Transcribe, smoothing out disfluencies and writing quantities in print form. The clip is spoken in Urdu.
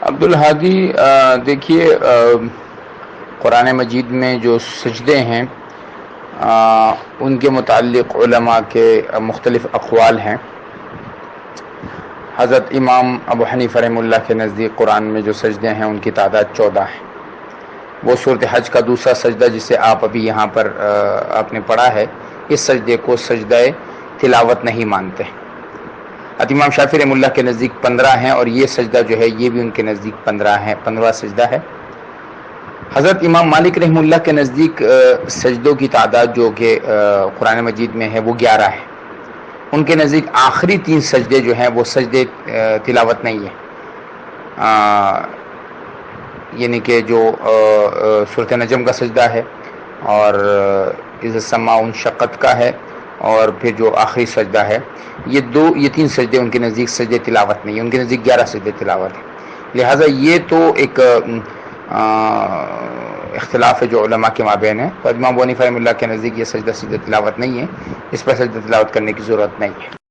عبدالہادی، دیکھیے، قرآن مجید میں جو سجدے ہیں ان کے متعلق علماء کے مختلف اقوال ہیں۔ حضرت امام ابو حنیفہ رحمہ اللہ کے نزدیک قرآن میں جو سجدے ہیں ان کی تعداد 14 ہے۔ وہ صورت حج کا دوسرا سجدہ جسے آپ ابھی یہاں پر آپ نے پڑھا ہے، اس سجدے کو سجدہ تلاوت نہیں مانتے۔ امام شافعی رحمہ اللہ کے نزدیک 15 ہیں، اور یہ سجدہ جو ہے یہ بھی ان کے نزدیک 15واں سجدہ ہے۔ حضرت امام مالک رحمہ اللہ کے نزدیک سجدوں کی تعداد جو کہ قرآن مجید میں ہے وہ 11 ہے۔ ان کے نزدیک آخری 3 سجدے جو ہیں وہ سجدے تلاوت نہیں ہے، یعنی کہ جو سورۃ نجم کا سجدہ ہے، اور اذا السماء انشقت کا ہے، اور پھر جو آخری سجدہ ہے، یہ 3 سجدے ان کے نزدیک سجدے تلاوت نہیں ہے، ان کے نزدیک 11 سجدے تلاوت ہے۔ لہٰذا یہ تو ایک اختلاف ہے جو علماء کے مابین ہے۔ تو امام ابو حنیفہ رحمہ اللہ کے نزدیک یہ سجدہ تلاوت نہیں ہے، اس پر سجدہ تلاوت کرنے کی ضرورت نہیں ہے۔